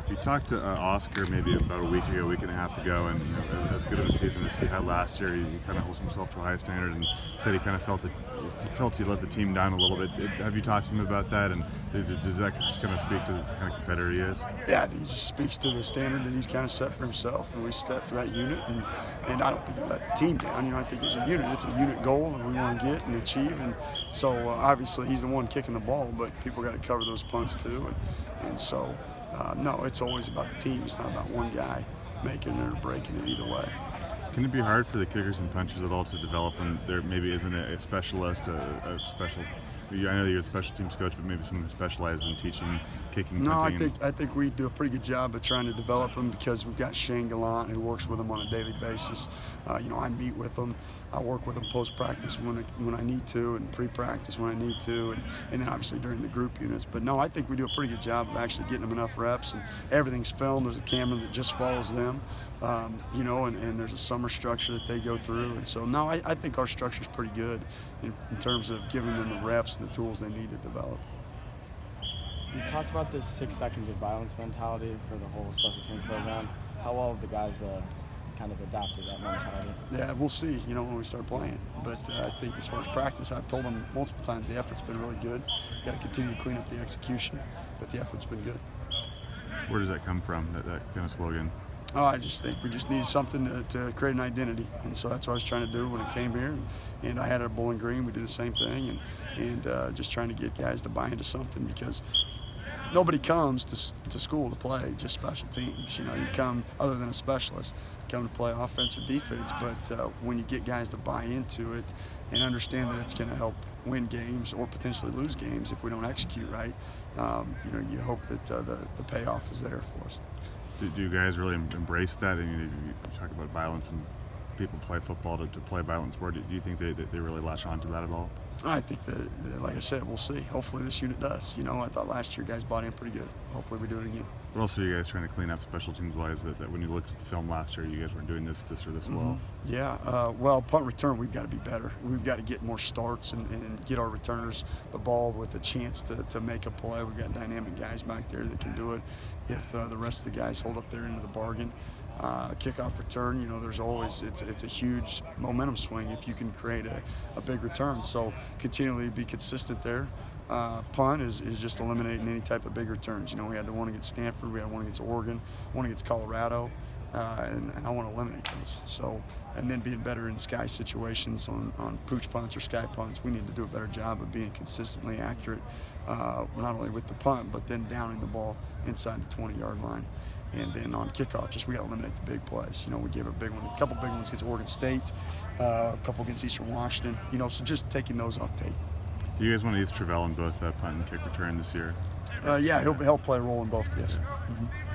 We talked to Oscar maybe about a week and a half ago, and as good of a season as he had last year, he kind of holds himself to a high standard, and said he kind of felt he let the team down a little bit. Have you talked to him about that, and does that just kind of speak to the kind of competitor he is? Yeah, I think he just speaks to the standard that he's kind of set for himself, and we set for that unit. And I don't think he let the team down. I think it's a unit. It's a unit goal that we want to get and achieve. And so obviously he's the one kicking the ball, but people got to cover those punts too. And so no, it's always about the team. It's not about one guy making it or breaking it either way. Can it be hard for the kickers and punchers at all to develop when there maybe isn't a specialist, a special? I know you're a special teams coach, but maybe someone who specializes in teaching kicking. No, punting. I think we do a pretty good job of trying to develop them because we've got Shane Gallant who works with them on a daily basis. I meet with them. I work with them post-practice when I need to, and pre-practice when I need to, and then obviously during the group units. But no, I think we do a pretty good job of actually getting them enough reps, and everything's filmed. There's a camera that just follows them, and there's a summer structure that they go through. And so, no, I think our structure is pretty good in terms of giving them the reps and the tools they need to develop. You've talked about this 6 seconds of violence mentality for the whole special teams program. How well have the guys kind of adopted that mentality? Yeah, we'll see, when we start playing. But I think as far as practice, I've told them multiple times the effort's been really good. Got to continue to clean up the execution, but the effort's been good. Where does that come from, that kind of slogan? Oh, I just think we just needed something to create an identity, and so that's what I was trying to do when I came here. And I had it at Bowling Green. We did the same thing, and just trying to get guys to buy into something, because nobody comes to school to play just special teams. You come, other than a specialist, come to play offense or defense. But when you get guys to buy into it and understand that it's going to help win games or potentially lose games if we don't execute right, you hope that the payoff is there for us. Do you guys really embrace that? And you talk about violence, and people play football to play violent sport. Do you think they really latch on to that at all? I think that, like I said, we'll see. Hopefully this unit does. I thought last year guys bought in pretty good. Hopefully we do it again. What else are you guys trying to clean up special teams wise that when you looked at the film last year, you guys weren't doing this or this well? Yeah, well, punt return, we've got to be better. We've got to get more starts and get our returners the ball with a chance to make a play. We've got dynamic guys back there that can do it if the rest of the guys hold up their end of the bargain. Kickoff return, there's always, it's a huge momentum swing if you can create a big return. So continually be consistent there. Punt is just eliminating any type of big returns. We had the one against Stanford, we had one against Oregon, one against Colorado, and I want to eliminate those. So, and then being better in sky situations on pooch punts or sky punts, we need to do a better job of being consistently accurate, not only with the punt, but then downing the ball inside the 20-yard line. And then on kickoff, we got to eliminate the big plays. We gave a couple big ones against Oregon State, a couple against Eastern Washington. So just taking those off tape. Do you guys want to use Travell in both punt and kick return this year? Yeah, he'll play a role in both. Yes.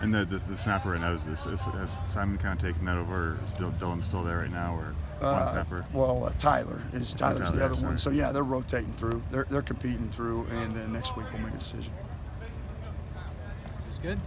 And the snapper right now, has Simon kind of taken that over, or is Dylan still there right now, or one snapper? Well, Tyler's the other one. So yeah, they're rotating through. They're competing through, and then next week we'll make a decision. It's good.